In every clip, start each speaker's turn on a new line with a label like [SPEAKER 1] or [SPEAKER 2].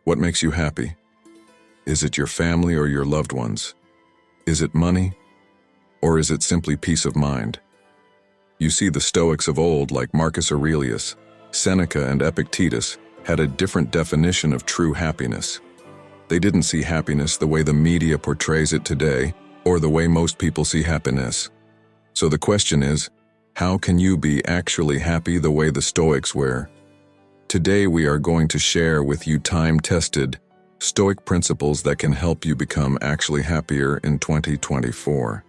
[SPEAKER 1] What makes you happy? Is it your family or your loved ones? Is it money? Or is it simply peace of mind? You see, the Stoics of old, like Marcus Aurelius, Seneca, and Epictetus, had a different definition of true happiness. They didn't see happiness the way the media portrays it today, or the way most people see happiness. So the question is, how can you be actually happy the way the Stoics were? Today we are going to share with you time-tested, Stoic principles that can help you become actually happier in 2024.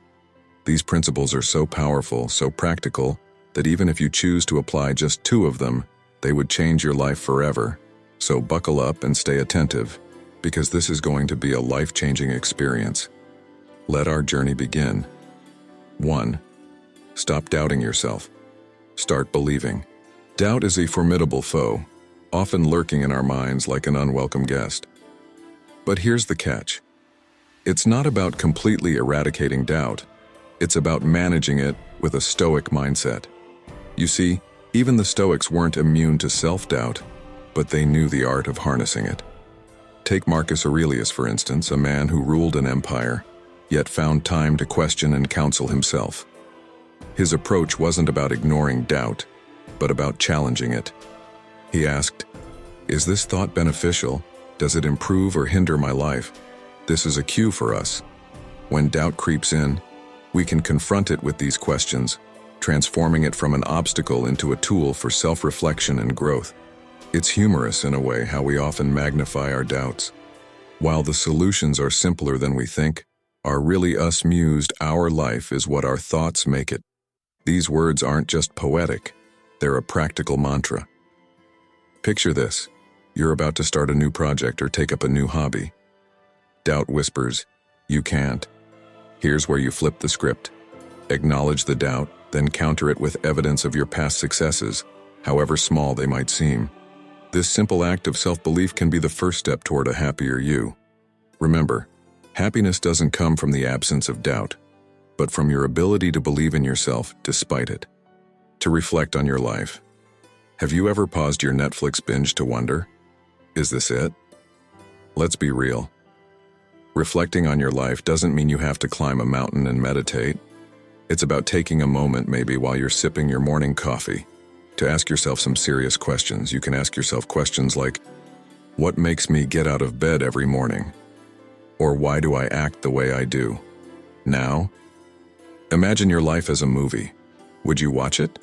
[SPEAKER 1] These principles are so powerful, so practical, that even if you choose to apply just 2 of them, they would change your life forever. So buckle up and stay attentive, because this is going to be a life-changing experience. Let our journey begin. 1. Stop doubting yourself. Start believing. Doubt is a formidable foe, often lurking in our minds like an unwelcome guest. But here's the catch. It's not about completely eradicating doubt. It's about managing it with a Stoic mindset. You see, even the Stoics weren't immune to self-doubt, but they knew the art of harnessing it. Take Marcus Aurelius, for instance, a man who ruled an empire, yet found time to question and counsel himself. His approach wasn't about ignoring doubt, but about challenging it. He asked, "Is this thought beneficial? Does it improve or hinder my life?" This is a cue for us. When doubt creeps in, we can confront it with these questions, transforming it from an obstacle into a tool for self-reflection and growth. It's humorous in a way how we often magnify our doubts. While the solutions are simpler than we think, are really us mused, our life is what our thoughts make it. These words aren't just poetic, they're a practical mantra. Picture this. You're about to start a new project or take up a new hobby. Doubt whispers, "You can't." Here's where you flip the script. Acknowledge the doubt, then counter it with evidence of your past successes, however small they might seem. This simple act of self-belief can be the first step toward a happier you. Remember, happiness doesn't come from the absence of doubt, but from your ability to believe in yourself despite it. To reflect on your life. Have you ever paused your Netflix binge to wonder, is this it? Let's be real. Reflecting on your life doesn't mean you have to climb a mountain and meditate. It's about taking a moment, maybe while you're sipping your morning coffee, to ask yourself some serious questions. You can ask yourself questions like, what makes me get out of bed every morning? Or why do I act the way I do? Now, imagine your life as a movie. Would you watch it?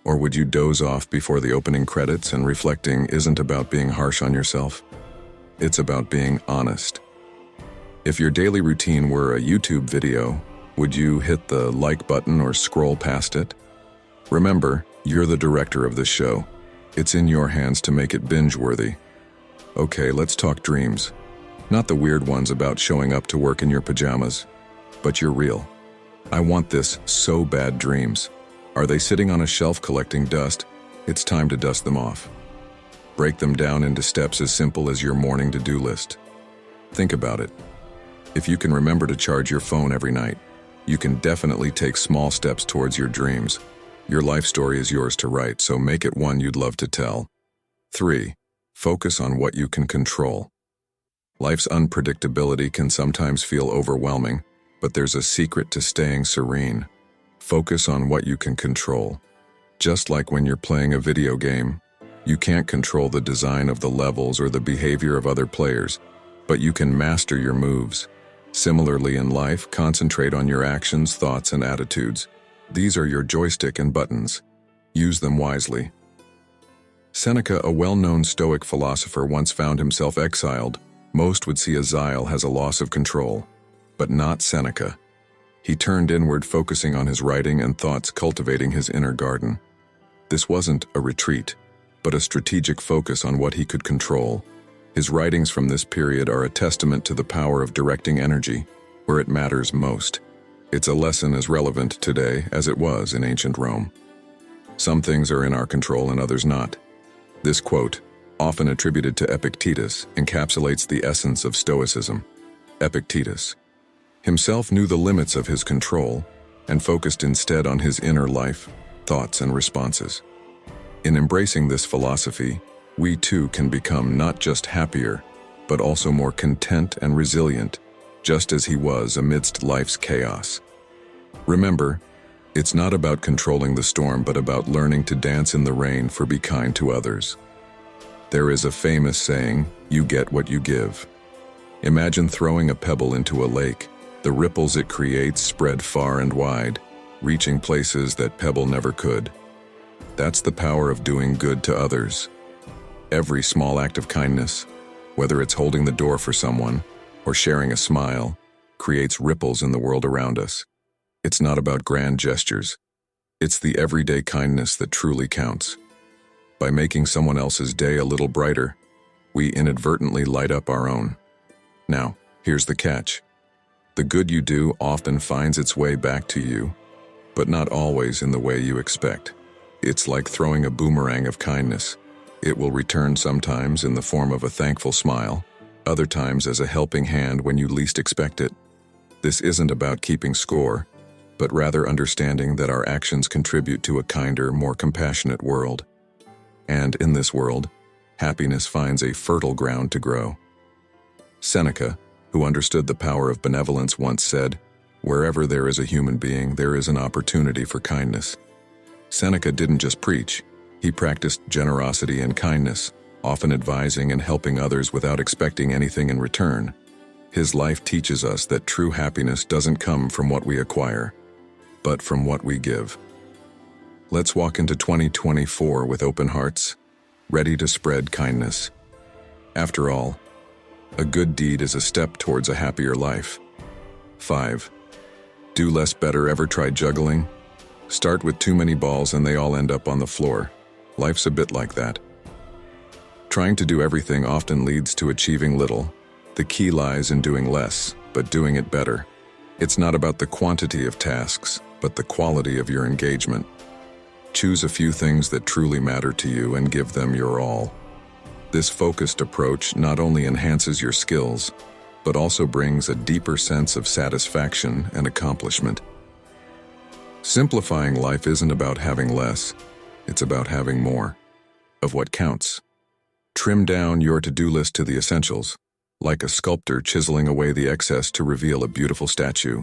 [SPEAKER 1] Or would you doze off before the opening credits? And reflecting isn't about being harsh on yourself. It's about being honest. If your daily routine were a YouTube video, would you hit the like button or scroll past it? Remember, you're the director of this show. It's in your hands to make it binge-worthy. Okay, let's talk dreams. Not the weird ones about showing up to work in your pajamas, but your real. I want this so bad dreams. Are they sitting on a shelf collecting dust? It's time to dust them off. Break them down into steps as simple as your morning to-do list. Think about it. If you can remember to charge your phone every night, you can definitely take small steps towards your dreams. Your life story is yours to write, so make it one you'd love to tell. 3. Focus on what you can control. Life's unpredictability can sometimes feel overwhelming, but there's a secret to staying serene. Focus on what you can control. Just like when you're playing a video game, you can't control the design of the levels or the behavior of other players, but you can master your moves. Similarly in life, concentrate on your actions, thoughts, and attitudes. These are your joystick and buttons. Use them wisely. Seneca, a well-known Stoic philosopher, once found himself exiled. Most would see exile as a loss of control, but not Seneca. He turned inward, focusing on his writing and thoughts, cultivating his inner garden. This wasn't a retreat, but a strategic focus on what he could control. His writings from this period are a testament to the power of directing energy where it matters most. It's a lesson as relevant today as it was in ancient Rome. Some things are in our control and others not. This quote, often attributed to Epictetus, encapsulates the essence of Stoicism. Epictetus himself knew the limits of his control and focused instead on his inner life, thoughts, and responses. In embracing this philosophy, we too can become not just happier, but also more content and resilient, just as he was amidst life's chaos. Remember, it's not about controlling the storm, but about learning to dance in the rain for be kind to others. There is a famous saying, "You get what you give." Imagine throwing a pebble into a lake. The ripples it creates spread far and wide, reaching places that pebble never could. That's the power of doing good to others. Every small act of kindness, whether it's holding the door for someone or sharing a smile, creates ripples in the world around us. It's not about grand gestures. It's the everyday kindness that truly counts. By making someone else's day a little brighter, we inadvertently light up our own. Now, here's the catch. The good you do often finds its way back to you, but not always in the way you expect. It's like throwing a boomerang of kindness. It will return sometimes in the form of a thankful smile, other times as a helping hand when you least expect it. This isn't about keeping score, but rather understanding that our actions contribute to a kinder, more compassionate world. And in this world, happiness finds a fertile ground to grow. Seneca, who understood the power of benevolence, once said, "Wherever there is a human being, there is an opportunity for kindness." Seneca didn't just preach, he practiced generosity and kindness, often advising and helping others without expecting anything in return. His life teaches us that true happiness doesn't come from what we acquire, but from what we give. Let's walk into 2024 with open hearts, ready to spread kindness. After all, a good deed is a step towards a happier life. 5. Do less better. Ever tried juggling? Start with too many balls and they all end up on the floor. Life's a bit like that. Trying to do everything often leads to achieving little. The key lies in doing less, but doing it better. It's not about the quantity of tasks, but the quality of your engagement. Choose a few things that truly matter to you and give them your all. This focused approach not only enhances your skills, but also brings a deeper sense of satisfaction and accomplishment. Simplifying life isn't about having less, it's about having more of what counts. Trim down your to-do list to the essentials, like a sculptor chiseling away the excess to reveal a beautiful statue.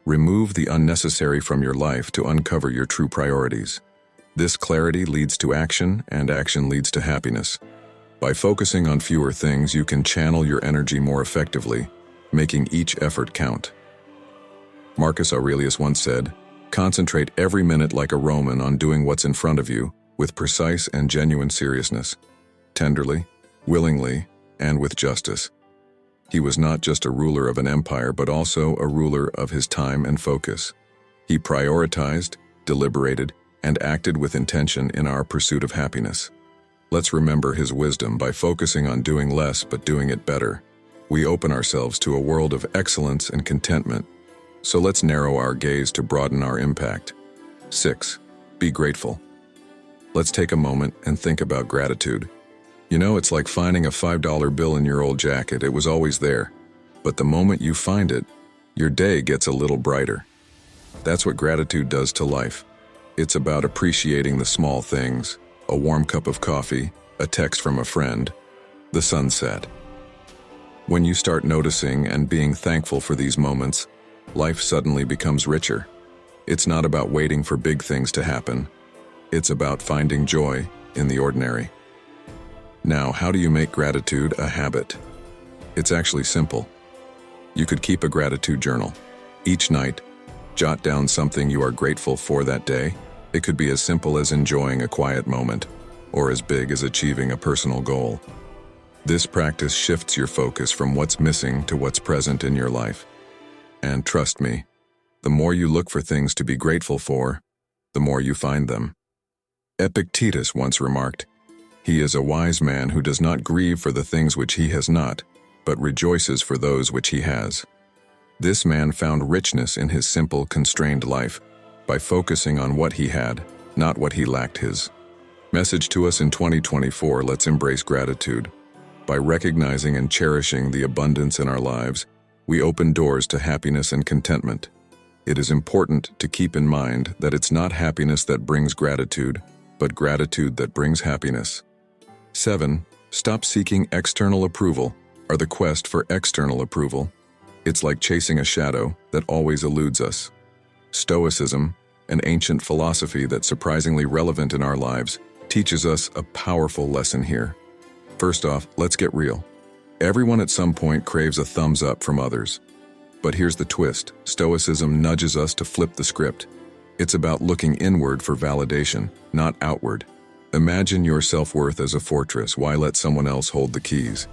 [SPEAKER 1] Remove the unnecessary from your life to uncover your true priorities. This clarity leads to action, and action leads to happiness. By focusing on fewer things, you can channel your energy more effectively, making each effort count. Marcus Aurelius once said, "Concentrate every minute like a Roman on doing what's in front of you, with precise and genuine seriousness, tenderly, willingly, and with justice." He was not just a ruler of an empire, but also a ruler of his time and focus. He prioritized, deliberated, and acted with intention in our pursuit of happiness. Let's remember his wisdom. By focusing on doing less but doing it better, we open ourselves to a world of excellence and contentment. So let's narrow our gaze to broaden our impact. 6. Be grateful. Let's take a moment and think about gratitude. You know, it's like finding a $5 bill in your old jacket. It was always there, but the moment you find it, your day gets a little brighter. That's what gratitude does to life. It's about appreciating the small things, a warm cup of coffee, a text from a friend, the sunset. When you start noticing and being thankful for these moments, life suddenly becomes richer. It's not about waiting for big things to happen. It's about finding joy in the ordinary. Now, how do you make gratitude a habit? It's actually simple. You could keep a gratitude journal. Each night, jot down something you are grateful for that day. It could be as simple as enjoying a quiet moment, or as big as achieving a personal goal. This practice shifts your focus from what's missing to what's present in your life. And trust me, the more you look for things to be grateful for, the more you find them. Epictetus once remarked, "He is a wise man who does not grieve for the things which he has not, but rejoices for those which he has." This man found richness in his simple, constrained life by focusing on what he had, not what he lacked. His message to us in 2024: let's embrace gratitude. By recognizing and cherishing the abundance in our lives, we open doors to happiness and contentment. It is important to keep in mind that it's not happiness that brings gratitude, but gratitude that brings happiness. 7. Stop seeking external approval. are the quest for external approval. It's like chasing a shadow that always eludes us. Stoicism, an ancient philosophy that's surprisingly relevant in our lives, teaches us a powerful lesson here. First off, let's get real. Everyone at some point craves a thumbs up from others. But here's the twist. Stoicism nudges us to flip the script. It's about looking inward for validation, not outward. Imagine your self-worth as a fortress. Why let someone else hold the keys?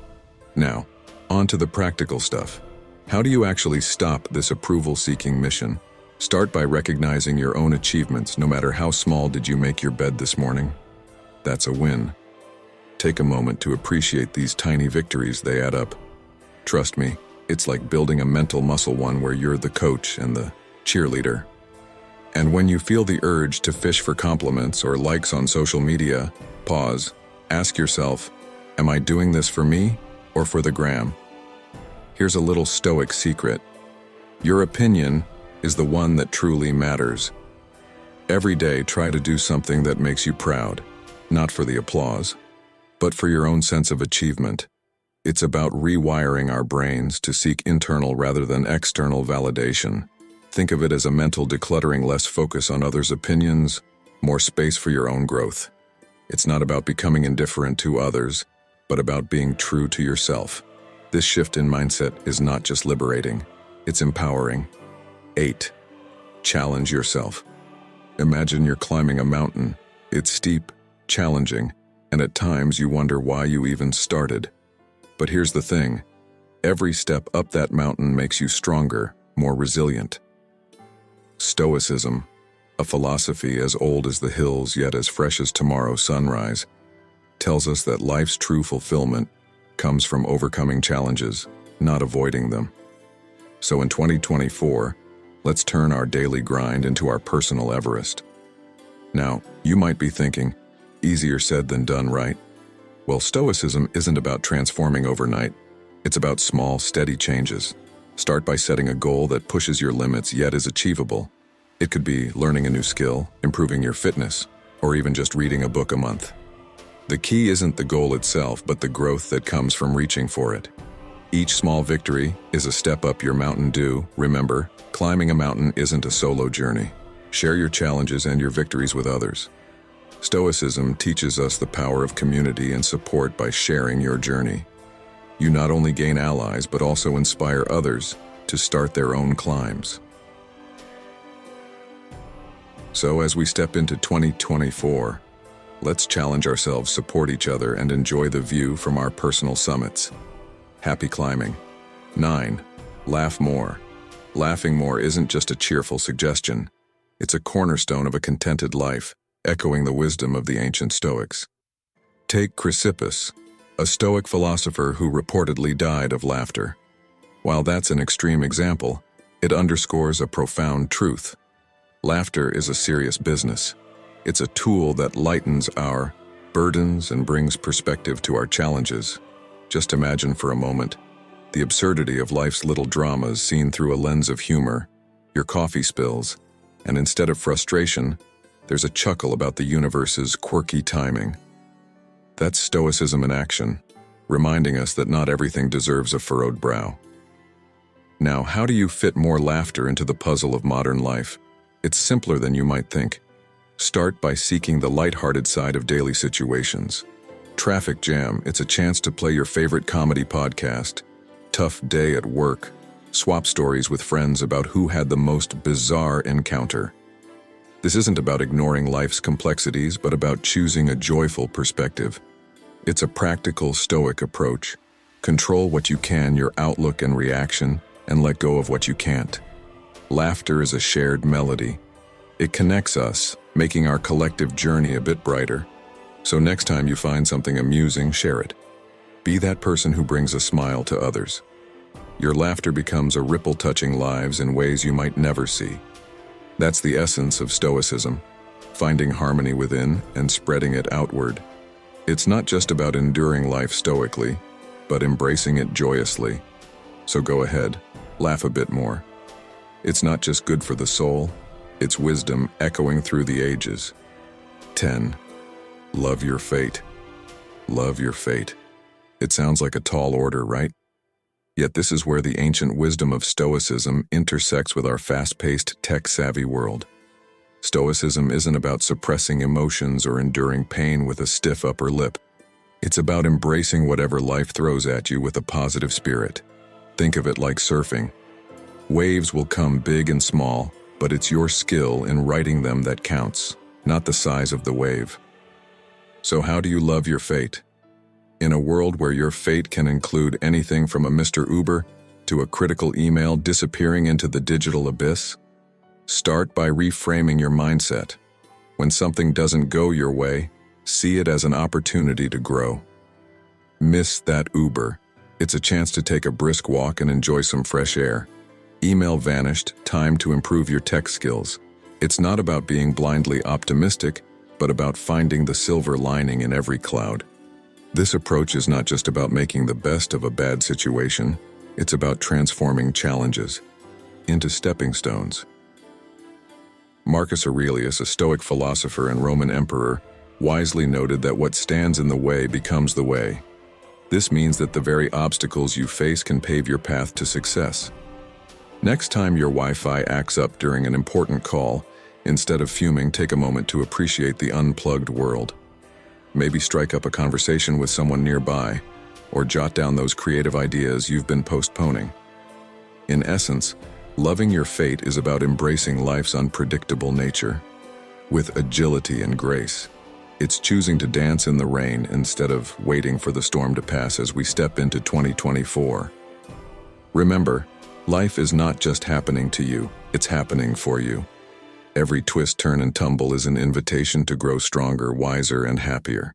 [SPEAKER 1] Now, on to the practical stuff. How do you actually stop this approval-seeking mission? Start by recognizing your own achievements. No matter how small did you make your bed this morning? That's a win. Take a moment to appreciate these tiny victories. They add up. Trust me, it's like building a mental muscle, one where you're the coach and the cheerleader. And when you feel the urge to fish for compliments or likes on social media, pause. Ask yourself, am I doing this for me or for the gram? Here's a little Stoic secret. Your opinion is the one that truly matters. Every day, try to do something that makes you proud, not for the applause, but for your own sense of achievement. It's about rewiring our brains to seek internal rather than external validation. Think of it as a mental decluttering, less focus on others' opinions, more space for your own growth. It's not about becoming indifferent to others, but about being true to yourself. This shift in mindset is not just liberating, it's empowering. 8. Challenge yourself. Imagine you're climbing a mountain. It's steep, challenging, and at times you wonder why you even started. But here's the thing. Every step up that mountain makes you stronger, more resilient. Stoicism, a philosophy as old as the hills yet as fresh as tomorrow's sunrise, tells us that life's true fulfillment comes from overcoming challenges, not avoiding them. So in 2024, let's turn our daily grind into our personal Everest. Now, you might be thinking, easier said than done, right? Well, Stoicism isn't about transforming overnight. It's about small, steady changes. Start by setting a goal that pushes your limits yet is achievable. It could be learning a new skill, improving your fitness, or even just reading a book a month. The key isn't the goal itself, but the growth that comes from reaching for it. Each small victory is a step up your Mountain Dew. Remember, climbing a mountain isn't a solo journey. Share your challenges and your victories with others. Stoicism teaches us the power of community and support by sharing your journey. You not only gain allies, but also inspire others to start their own climbs. So as we step into 2024, let's challenge ourselves, support each other, and enjoy the view from our personal summits. Happy climbing. 9. Laugh more. Laughing more isn't just a cheerful suggestion. It's a cornerstone of a contented life, echoing the wisdom of the ancient Stoics. Take Chrysippus, a Stoic philosopher who reportedly died of laughter. While that's an extreme example, it underscores a profound truth. Laughter is a serious business. It's a tool that lightens our burdens and brings perspective to our challenges. Just imagine for a moment the absurdity of life's little dramas seen through a lens of humor, your coffee spills, and instead of frustration, there's a chuckle about the universe's quirky timing. That's Stoicism in action, reminding us that not everything deserves a furrowed brow. Now, how do you fit more laughter into the puzzle of modern life? It's simpler than you might think. Start by seeking the lighthearted side of daily situations. Traffic jam, it's a chance to play your favorite comedy podcast. Tough day at work, swap stories with friends about who had the most bizarre encounter. This isn't about ignoring life's complexities, but about choosing a joyful perspective. It's a practical Stoic approach. Control what you can, your outlook and reaction, and let go of what you can't. Laughter is a shared melody. It connects us, making our collective journey a bit brighter. So next time you find something amusing, share it. Be that person who brings a smile to others. Your laughter becomes a ripple touching lives in ways you might never see. That's the essence of Stoicism, finding harmony within and spreading it outward. It's not just about enduring life stoically, but embracing it joyously. So go ahead, laugh a bit more. It's not just good for the soul, it's wisdom echoing through the ages. 10. Love your fate. Love your fate. It sounds like a tall order, right? Yet this is where the ancient wisdom of Stoicism intersects with our fast-paced, tech-savvy world. Stoicism isn't about suppressing emotions or enduring pain with a stiff upper lip. It's about embracing whatever life throws at you with a positive spirit. Think of it like surfing. Waves will come big and small, but it's your skill in riding them that counts, not the size of the wave. So how do you love your fate? In a world where your fate can include anything from a Mr. Uber to a critical email disappearing into the digital abyss, start by reframing your mindset. When something doesn't go your way, see it as an opportunity to grow. Miss that Uber. It's a chance to take a brisk walk and enjoy some fresh air. Email vanished, time to improve your tech skills. It's not about being blindly optimistic, but about finding the silver lining in every cloud. This approach is not just about making the best of a bad situation, it's about transforming challenges into stepping stones. Marcus Aurelius, a Stoic philosopher and Roman emperor, wisely noted that what stands in the way becomes the way. This means that the very obstacles you face can pave your path to success. Next time your Wi-Fi acts up during an important call, instead of fuming, take a moment to appreciate the unplugged world. Maybe strike up a conversation with someone nearby, or jot down those creative ideas you've been postponing. In essence, loving your fate is about embracing life's unpredictable nature with agility and grace. It's choosing to dance in the rain instead of waiting for the storm to pass as we step into 2024. Remember, life is not just happening to you, it's happening for you. Every twist, turn, and tumble is an invitation to grow stronger, wiser, and happier.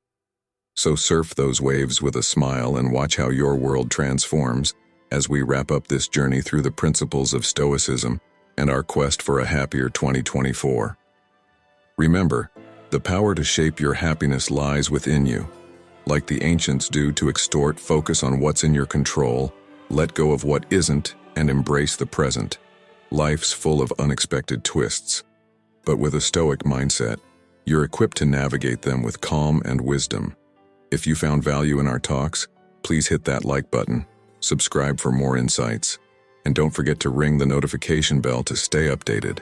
[SPEAKER 1] So surf those waves with a smile and watch how your world transforms as we wrap up this journey through the principles of Stoicism and our quest for a happier 2024. Remember, the power to shape your happiness lies within you. Like the ancients do to extort, focus on what's in your control, let go of what isn't, and embrace the present. Life's full of unexpected twists. But with a Stoic mindset, you're equipped to navigate them with calm and wisdom. If you found value in our talks, please hit that like button, subscribe for more insights, and don't forget to ring the notification bell to stay updated.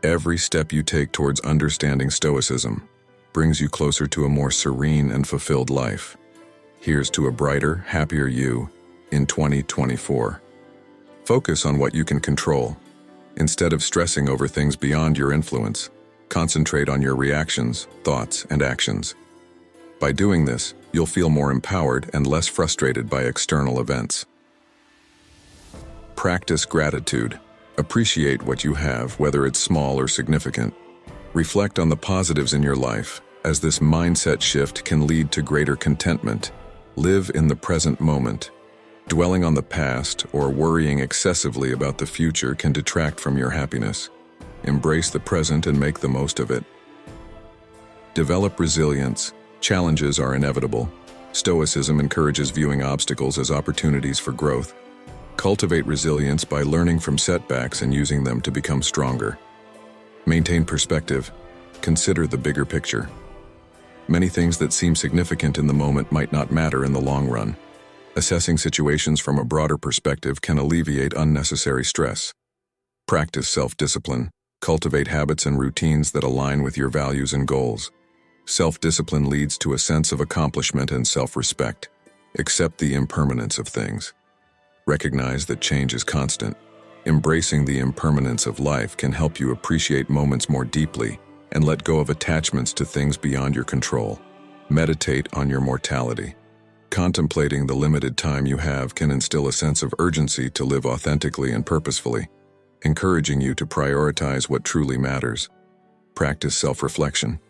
[SPEAKER 1] Every step you take towards understanding Stoicism brings you closer to a more serene and fulfilled life. Here's to a brighter, happier you in 2024. Focus on what you can control. Instead of stressing over things beyond your influence, concentrate on your reactions, thoughts, and actions. By doing this, you'll feel more empowered and less frustrated by external events. Practice gratitude. Appreciate what you have, whether it's small or significant. Reflect on the positives in your life, as this mindset shift can lead to greater contentment. Live in the present moment. Dwelling on the past or worrying excessively about the future can detract from your happiness. Embrace the present and make the most of it. Develop resilience. Challenges are inevitable. Stoicism encourages viewing obstacles as opportunities for growth. Cultivate resilience by learning from setbacks and using them to become stronger. Maintain perspective. Consider the bigger picture. Many things that seem significant in the moment might not matter in the long run. Assessing situations from a broader perspective can alleviate unnecessary stress. Practice self-discipline. Cultivate habits and routines that align with your values and goals. Self-discipline leads to a sense of accomplishment and self-respect. Accept the impermanence of things. Recognize that change is constant. Embracing the impermanence of life can help you appreciate moments more deeply and let go of attachments to things beyond your control. Meditate on your mortality. Contemplating the limited time you have can instill a sense of urgency to live authentically and purposefully, encouraging you to prioritize what truly matters. Practice self-reflection.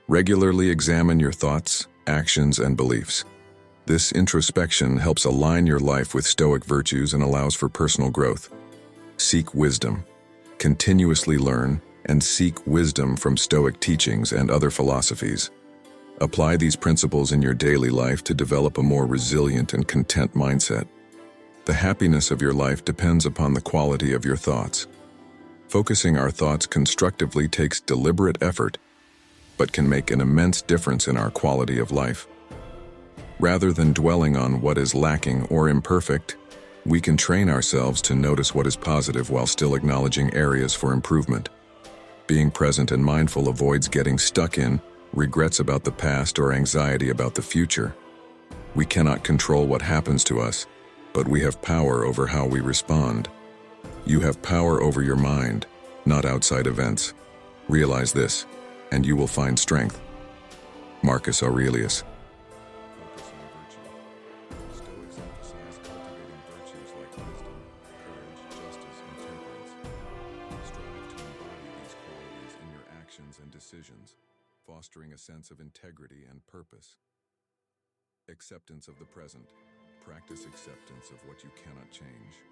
[SPEAKER 1] Regularly examine your thoughts, actions, and beliefs. This introspection helps align your life with Stoic virtues and allows for personal growth. Seek wisdom. Continuously learn and seek wisdom from Stoic teachings and other philosophies. Apply these principles in your daily life to develop a more resilient and content mindset. The happiness of your life depends upon the quality of your thoughts. Focusing our thoughts constructively takes deliberate effort, but can make an immense difference in our quality of life. Rather than dwelling on what is lacking or imperfect, we can train ourselves to notice what is positive while still acknowledging areas for improvement. Being present and mindful avoids getting stuck in regrets about the past or anxiety about the future. We cannot control what happens to us, but we have power over how we respond. You have power over your mind, not outside events. Realize this, and you will find strength. Marcus Aurelius. Focus on virtue. Stoics emphasize cultivating virtues like wisdom, courage, justice, and temperance. Strive to embody these qualities in your actions and decisions, fostering a sense of integrity and purpose. Acceptance of the present. Practice acceptance of what you cannot change.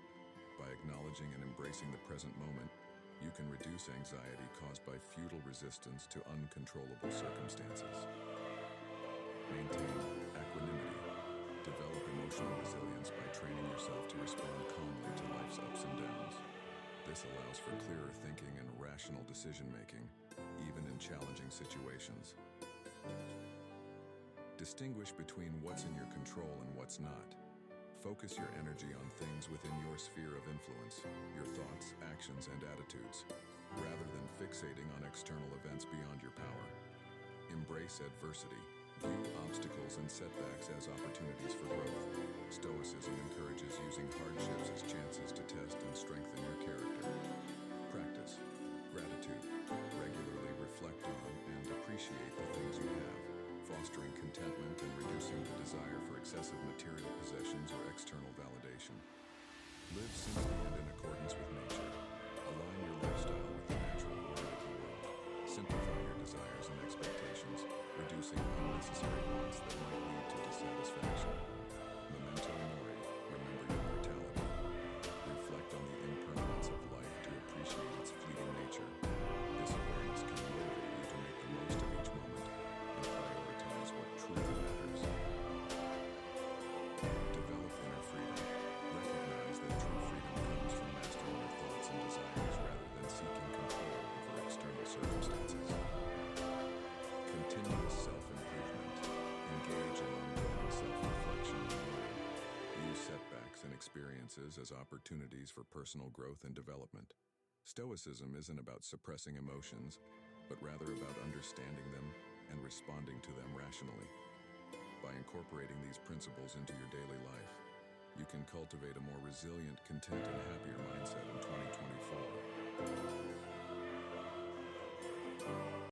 [SPEAKER 1] By acknowledging and embracing the present moment, you can reduce anxiety caused by futile resistance to uncontrollable circumstances. Maintain equanimity. Develop emotional resilience by training yourself to respond calmly to life's ups and downs. This allows for clearer thinking and rational decision-making, even in challenging situations. Distinguish between what's in your control and what's not. Focus your energy on things within your sphere of influence, your thoughts, actions, and attitudes, rather than fixating on external events beyond your power. Embrace adversity. View obstacles and setbacks as opportunities for growth. Stoicism encourages using hardships as chances to test and strengthen your character. Practice gratitude. Regularly reflect on and appreciate the things you have, fostering contentment and reducing the desire for excessive material possessions or external validation. Live simply and in accordance with nature. Align your lifestyle with the natural order of the world. Simplify your desires and expectations, reducing unnecessary wants that might lead to dissatisfaction. Memento mori, remember your mortality. Reflect on the impermanence of life to appreciate its fleeting nature. This awareness can motivate you to make the most of each moment and prioritize what truly matters. Develop inner freedom. Recognize that true freedom comes from mastering your thoughts and desires rather than seeking control over external circumstances. Continuous self-improvement. Engage in ongoing self-reflection and learning. Use setbacks and experiences as opportunities for personal growth and development. Stoicism isn't about suppressing emotions, but rather about understanding them and responding to them rationally. By incorporating these principles into your daily life, you can cultivate a more resilient, content, and happier mindset in 2024.